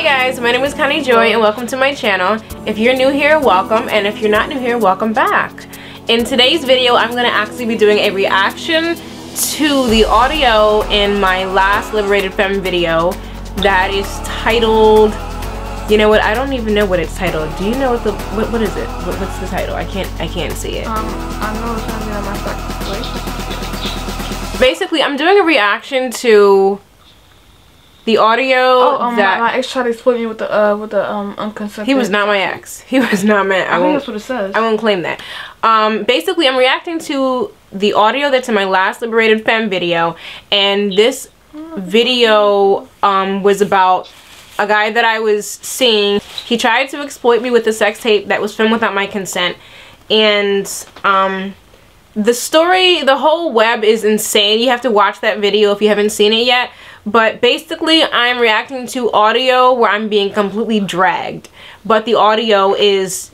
Hey guys, my name is Connie Joy and welcome to my channel. If you're new here, welcome, and if you're not new here, welcome back. In today's video, I'm going to actually be doing a reaction to the audio in my last Liberated Femme video that is titled, you know what, I don't even know what it's titled. Do you know what what is it? What's the title? I can't see it. I know it's gonna be on my situation. Basically, I'm doing a reaction to the audio that my ex tried to exploit me with the unconsented. He was not my ex. He was not my. I think that's what it says. I won't claim that. Basically, I'm reacting to the audio that's in my last Liberated Femme video, and this video was about a guy that I was seeing. He tried to exploit me with a sex tape that was filmed without my consent, and the story, the whole web is insane. You have to watch that video if you haven't seen it yet. But basically, I'm reacting to audio where I'm being completely dragged, but the audio is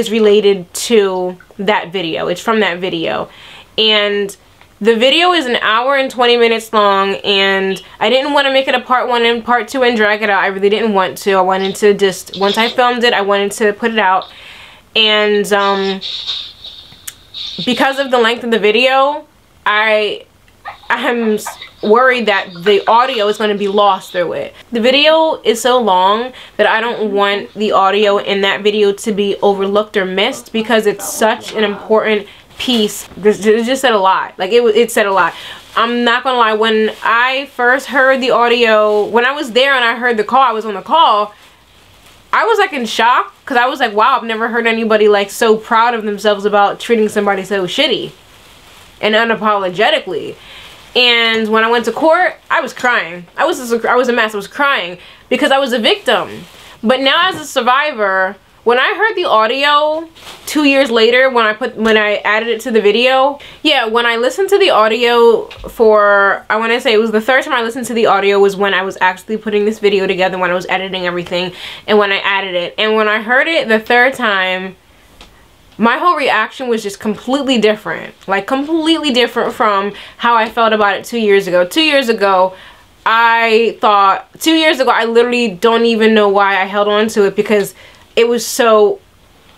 related to that video. It's from that video, and the video is an hour and 20 minutes long, and I didn't want to make it a part 1 and part 2 and drag it out. I really didn't want to. I wanted to just, once I filmed it, I wanted to put it out. And because of the length of the video, I'm worried that the audio is going to be lost through it. The video is so long that I don't want the audio in that video to be overlooked or missed, because it's such an important piece. It just said a lot. Like it said a lot. I'm not gonna lie, when I first heard the audio, when I was there and I heard the call, I was on the call, I was like in shock, because I was like, wow, I've never heard anybody like so proud of themselves about treating somebody so shitty and unapologetically. And when I went to court, I was crying. I was a mess. I was crying because I was a victim. But now as a survivor, when I heard the audio 2 years later, when I added it to the video, yeah, when I listened to the audio for, I want to say it was the third time I listened to the audio was when I was actually putting this video together, when I was editing everything, and when I added it. And when I heard it the third time, my whole reaction was just completely different. Like completely different from how I felt about it 2 years ago. 2 years ago, I literally don't even know why I held on to it, because it was so,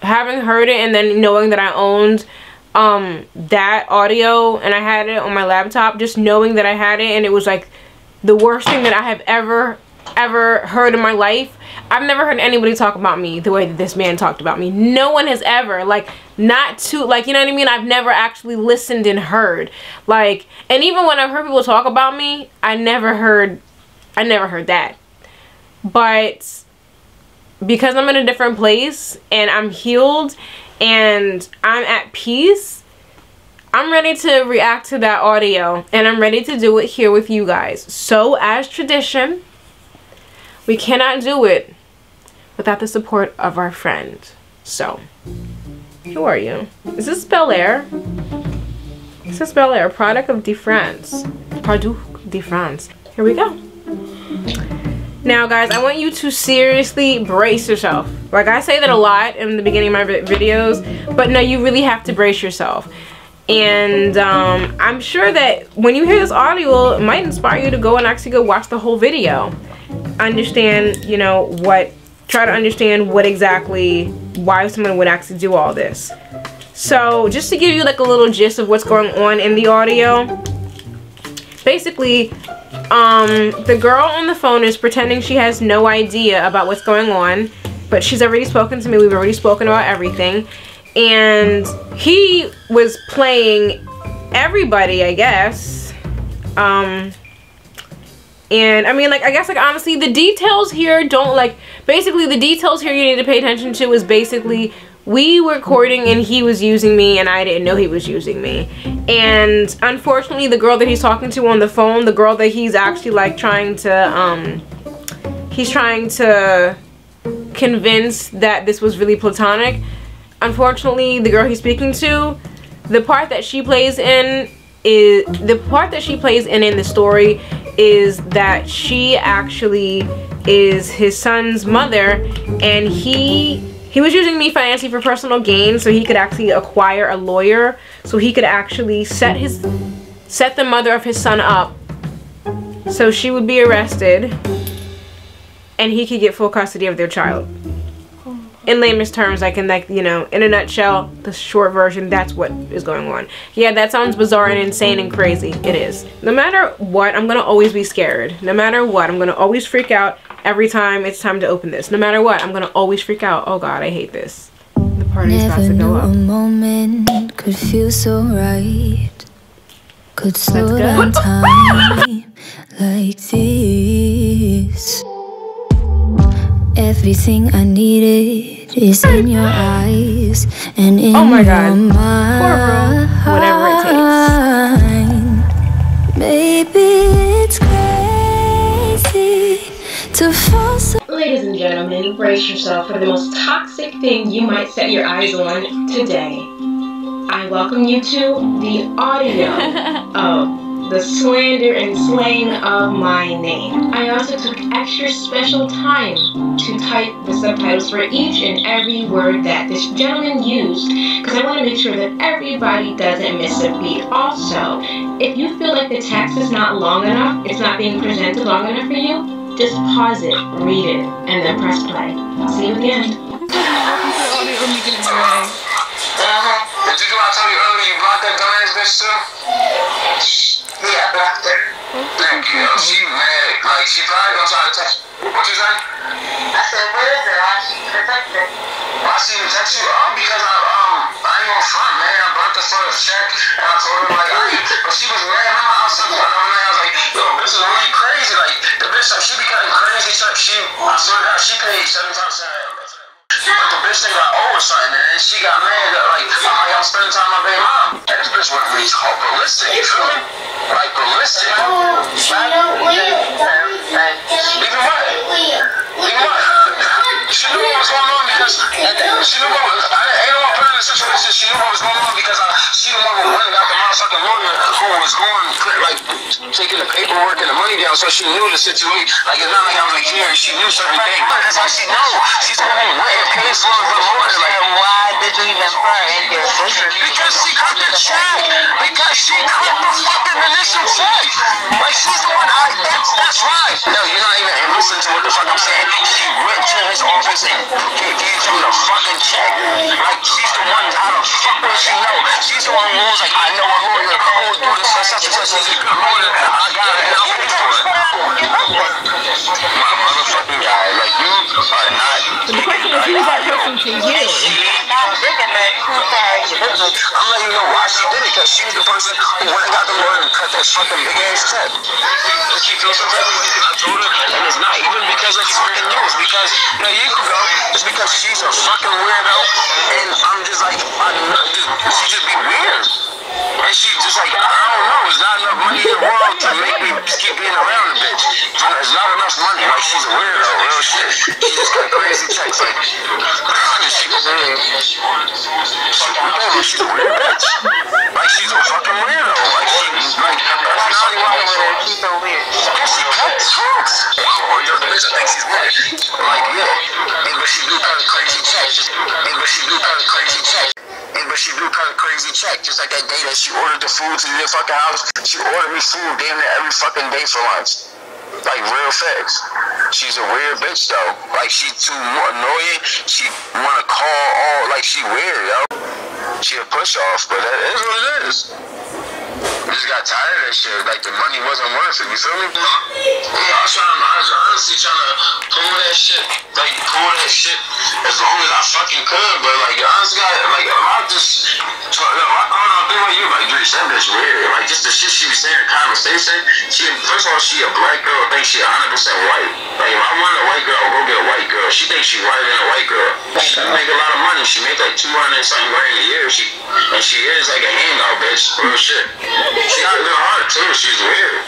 having heard it and then knowing that I owned that audio and I had it on my laptop, just knowing that I had it, and it was like the worst thing that I have ever heard in my life. I've never heard anybody talk about me the way that this man talked about me. No one has ever, like, not to, like, you know what I mean? I've never actually listened and heard, like, and even when I've heard people talk about me, I never heard that. But because I'm in a different place and I'm healed and I'm at peace, I'm ready to react to that audio, and I'm ready to do it here with you guys. So as tradition, we cannot do it without the support of our friend. So, who are you? Is this Bel Air? This is Bel Air, product of France. Product de France. Here we go. Now guys, I want you to seriously brace yourself. Like I say that a lot in the beginning of my videos, but no, you really have to brace yourself. And I'm sure that when you hear this audio, it might inspire you to go and actually go watch the whole video. Understand, you know, try to understand what exactly, why someone would actually do all this. So just to give you like a little gist of what's going on in the audio, basically, the girl on the phone is pretending she has no idea about what's going on, but she's already spoken to me. We've already spoken about everything. And he was playing everybody, I guess. And I mean, like, I guess, like, honestly, the details here don't, like, basically the details here you need to pay attention to is basically we were courting and he was using me and I didn't know he was using me. And unfortunately, the girl that he's talking to on the phone, the girl that he's actually like trying to convince that this was really platonic, unfortunately, the girl he's speaking to, the part that she plays in in the story is that she actually is his son's mother, and he was using me financially for personal gain, so he could actually acquire a lawyer, so he could actually set the mother of his son up so she would be arrested and he could get full custody of their child. In layman's terms, I can, like, you know, in a nutshell, the short version, that's what is going on. Yeah, that sounds bizarre and insane and crazy. It is. No matter what, I'm gonna always be scared. No matter what, I'm gonna always freak out every time it's time to open this. No matter what, I'm gonna always freak out. Oh God, I hate this. The party's about to go up. Never knew a moment could feel so right. Could slow down time like this. Everything I needed is in your eyes and in oh my God. your mind. Whatever it takes. Maybe it's crazy to fall so. Ladies and gentlemen, brace yourself for the most toxic thing you might set your eyes on today. I welcome you to the audio of the slander and slaying of my name. I also took extra special time to type the subtitles for each and every word that this gentleman used, because I want to make sure that everybody doesn't miss a beat. Also, if you feel like the text is not long enough, it's not being presented long enough for you, just pause it, read it, and then press play. I'll see you at the end. Did you do I told you earlier you blocked that dumbass bitch too? Yeah, I blocked her. Thank you. She mad. Like, she probably gonna try to text. What you say? I said, where is it? Why she even text her? Why she even text you? Because I ain't gonna front, man. I burnt the first check, and I told her, like, but she was mad. Remember, I was talking about her, man. I was like, yo, this is really crazy. Like, the bitch, like, she be cutting crazy checks. I swear to God, she paid 7 times. But the bitch think I owe her something, and then she got mad that, like, I'm spending time with my baby mom. And this bitch went really ballistic, you feel me? Like, ballistic. Even what? Even what? She knew what was going on because, she knew what was, ain't no one put her in the situation, she knew what was going on because she the one who went and got the motherfucking lawyer who was going, like, taking the paperwork and the money down, so she knew the situation. Like, it's not like I was like here, she knew certain things. That's how she knows. She's the one who went and paid for the lawyer. Like, why did you even pray in your sister? Because she cut the check. Because she cut the fucking initial check. Like, she's the one, that's right. No, you're not even listening to what the fuck I'm saying. She went to his office and gave him the fucking check. Like, she's the one, how the fuck does she know? She's the one who was like, I know a lawyer who will do this for such and such. He's a good lawyer. I got it and I'll pay for it. My motherfucking guy, like, you are not. But the question is, who's that person to you? I'm letting you know why she did it, because she was the person who went and got the lawyer and cut that fucking big ass check. Does she feel some type of way because I told her? And it's not even because of fucking you, it's because, you know, years ago, it's because she's a fucking weirdo, and I'm just like, she just be weird. And she just like, I don't know, there's not enough money in the world to make me keep being around the bitch. There's not enough money, like she's a weirdo, real shit. She just got crazy checks, like, she's a weird bitch. Like, she's a fucking weirdo. Like, she's like, she's so weird. Yeah, she cuts checks. Or you're the bitch, I think she's weird. Like, yeah. But she do cut a crazy check. But she do cut a crazy check. But she do cut a crazy check, just like that day that she ordered the food to your fucking house. She ordered me food damn near every fucking day for lunch. Like, real facts. She's a weird bitch, though. Like, she too annoying. She wanna call all, like, she weird, yo. She a push off, but that is what it is. I just got tired of that shit. Like, the money wasn't worth it, you feel me? Yeah, I was honestly trying to pull that shit as long as I fucking could, but like, honestly, like, a lot of this, I don't know, you like, Dre, that bitch weird. Like, just the shit she was saying in conversation, first of all, she a black girl, thinks she 100% white. Like, if I want a white girl, I'll go get a white girl. She thinks she whiter than a white girl. She make a lot of money. She make like 200 and something grand a year. She is like a hangout, bitch. Real shit. She got a good heart, too. She's weird.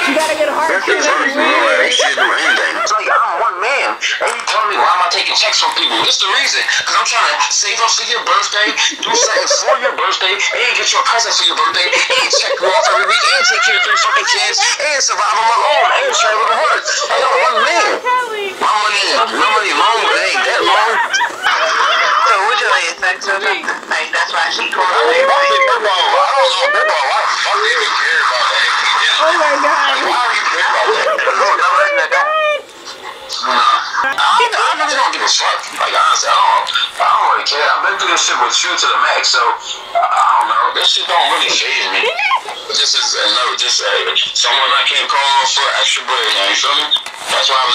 You gotta get a heart. She'll do anything. It's like, I'm one man. And you tell me, why am I taking checks from people? This the reason. Because I'm trying to save up for your birthday, do something for your birthday, and get you a present for your birthday, and check you off every week, and take care of 3 fucking kids, and survive on my own, and travel the heart. I got one man. My money long, but it ain't that long. So what you like, sex or something? Like, that's why she called out there. I don't know, Big Ball, why the fuck do you even care about that? Oh my God. Why do you care about that? as fuck. Like, honestly, I don't really care. I've been through this shit with you to the max, so I don't know. This shit don't really faze me. This is someone I can't call for extra bread, man. You feel me? That's why I was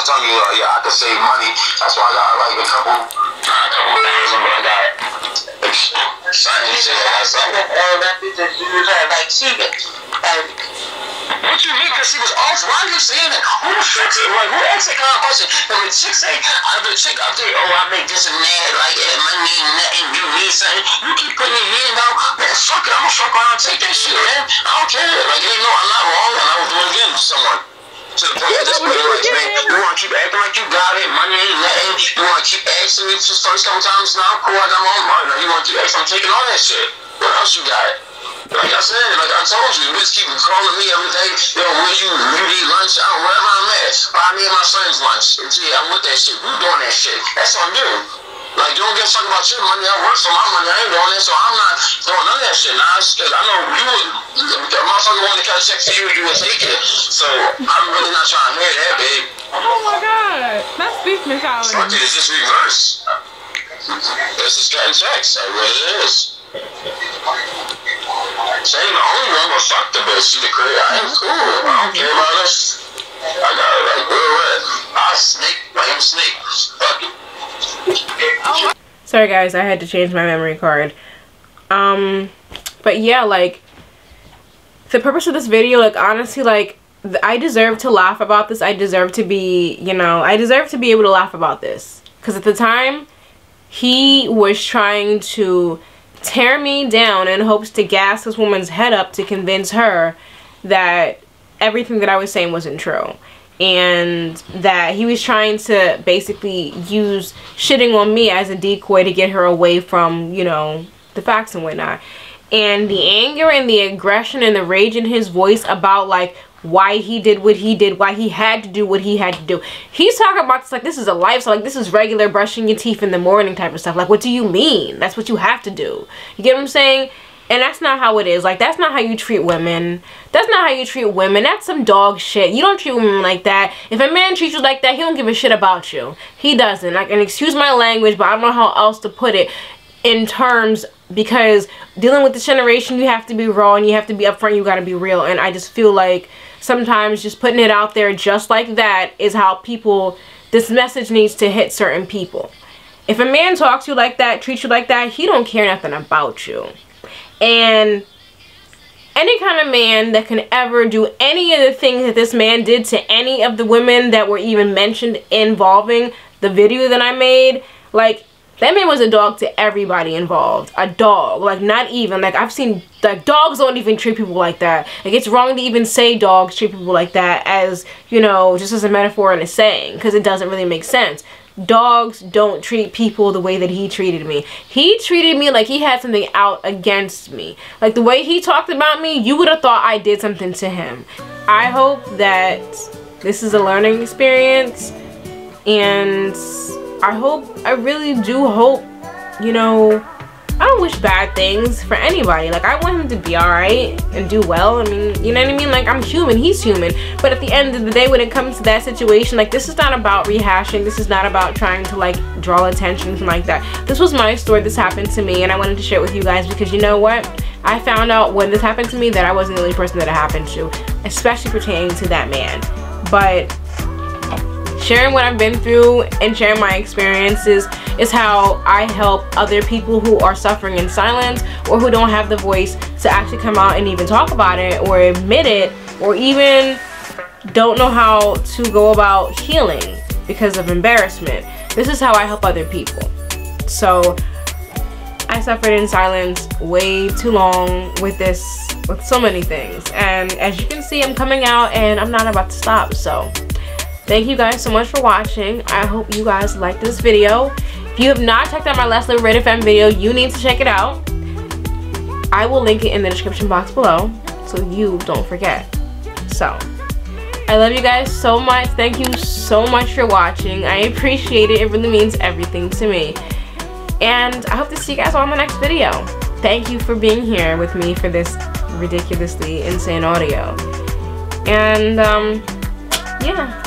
telling you, like, yeah, I could save money. That's why I got like a couple thousand, but I got something. Shit, I got something. Like, what you mean? Because she was off. Why are you saying that? Who the fuck? Like, who asked that kind of question? And when chicks say, the chick up there, oh, I make this and that, like, money ain't nothing, you need something. You keep putting your hand out, man, fuck it, I'm gonna fuck around and take that shit, man. I don't care. Like, you know, I'm not wrong, and I will do it again to someone. To the point that this point, like, man, you want to keep acting like you got it, money ain't nothing. You want to keep asking me just first couple times, now, cool, I got my own money. Now, you want to keep asking, I'm taking all that shit. What else you got? Like I said, like I told you, bitch keep calling me every day. Yo, when you need lunch, wherever I'm at, buy me and my friends lunch. Gee, I'm with that shit. You doing that shit? That's on you. Like, you don't give a fuck about your money. I work for my money. I ain't doing that, so I'm not doing none of that shit. Nah, because I know you would. The motherfucker wanted to cut a check for you, you would take it. So I'm really not trying to hear that, babe. Oh my god, that's beef mentality. Fuck it, it's just reverse. This is cutting checks. That's what it is. She ain't the only one, but fuck the bitch. She the crib. I ain't cool. I don't care about this. I got it like real red. I snake. I am snake. Fuck it. Sorry guys, I had to change my memory card. But yeah, like, the purpose of this video, like, honestly, like, I deserve to laugh about this. I deserve to be, you know, I deserve to be able to laugh about this. Because at the time, he was trying to tear me down in hopes to gas this woman's head up to convince her that everything that I was saying wasn't true. And that he was trying to basically use shitting on me as a decoy to get her away from, you know, the facts and whatnot. And the anger and the aggression and the rage in his voice about, like, why he did what he did, why he had to do what he had to do. He's talking about this like this is a lifestyle, like this is regular brushing your teeth in the morning type of stuff. Like, what do you mean? That's what you have to do. You get what I'm saying? And that's not how it is. Like, that's not how you treat women. That's not how you treat women. That's some dog shit. You don't treat women like that. If a man treats you like that, he don't give a shit about you. He doesn't. Like, and excuse my language, but I don't know how else to put it in terms, because dealing with this generation, you have to be raw and you have to be upfront. You got to be real. And I just feel like sometimes just putting it out there just like that is how people, this message needs to hit certain people. If a man talks to you like that, treats you like that, he don't care nothing about you. And any kind of man that can ever do any of the things that this man did to any of the women that were even mentioned involving the video that I made, like, that man was a dog to everybody involved. A dog. Like, not even. Like, I've seen, like, dogs don't even treat people like that. Like, it's wrong to even say dogs treat people like that as, you know, just as a metaphor and a saying. Because it doesn't really make sense. Dogs don't treat people the way that he treated me. He treated me like he had something out against me. Like, the way he talked about me, you would have thought I did something to him. I hope that this is a learning experience. And I really do hope, you know, I don't wish bad things for anybody. Like, I want him to be alright and do well. I mean, you know what I mean? Like, I'm human, he's human. But at the end of the day, when it comes to that situation, like, this is not about rehashing. This is not about trying to, like, draw attention, anything like that. This was my story. This happened to me, and I wanted to share it with you guys because, you know what? I found out when this happened to me that I wasn't the only person that it happened to, especially pertaining to that man. But sharing what I've been through and sharing my experiences is how I help other people who are suffering in silence or who don't have the voice to actually come out and even talk about it or admit it, or even don't know how to go about healing because of embarrassment. This is how I help other people. So I suffered in silence way too long with this, with so many things, and as you can see, I'm coming out and I'm not about to stop. So thank you guys so much for watching. I hope you guys liked this video. If you have not checked out my last Liberated Femme video, you need to check it out. I will link it in the description box below so you don't forget. So, I love you guys so much. Thank you so much for watching. I appreciate it. It really means everything to me. And I hope to see you guys on the next video. Thank you for being here with me for this ridiculously insane audio. And, yeah.